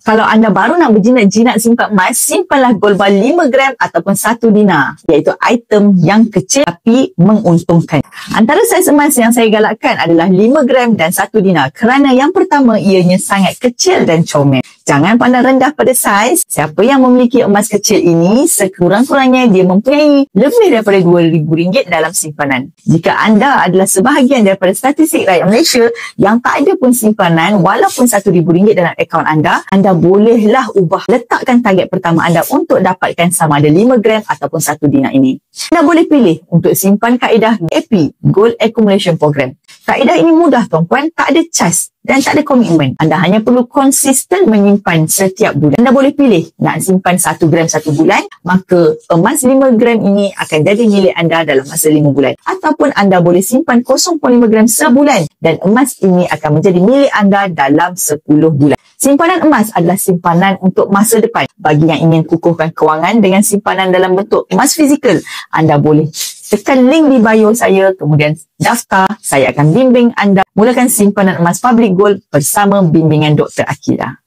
Kalau anda baru nak berjinak-jinak simpan emas, simpanlah gold bar 5 gram ataupun 1 dinar, iaitu item yang kecil tapi menguntungkan. Antara saiz emas yang saya galakkan adalah 5 gram dan 1 dinar kerana yang pertama, ianya sangat kecil dan comel. Jangan pandang rendah pada saiz. Siapa yang memiliki emas kecil ini, sekurang-kurangnya dia mempunyai lebih daripada RM2,000 dalam simpanan. Jika anda adalah sebahagian daripada statistik rakyat Malaysia yang tak ada pun simpanan walaupun RM1,000 dalam akaun anda bolehlah ubah, letakkan target pertama anda untuk dapatkan sama ada 5 gram ataupun 1 dinar ini. Anda boleh pilih untuk simpan kaedah AP, Gold Accumulation Program. Kaedah ini mudah tuan-puan, tak ada cas dan tak ada komitmen. Anda hanya perlu konsisten menyimpan setiap bulan. Anda boleh pilih nak simpan 1 gram 1 bulan, maka emas 5 gram ini akan jadi milik anda dalam masa 5 bulan. Ataupun anda boleh simpan 0.5 gram sebulan dan emas ini akan menjadi milik anda dalam 10 bulan. Simpanan emas adalah simpanan untuk masa depan. Bagi yang ingin kukuhkan kewangan dengan simpanan dalam bentuk emas fizikal, anda boleh tekan link di bio saya, kemudian daftar. Saya akan bimbing anda mulakan simpanan emas public gold bersama bimbingan Dr. Akila.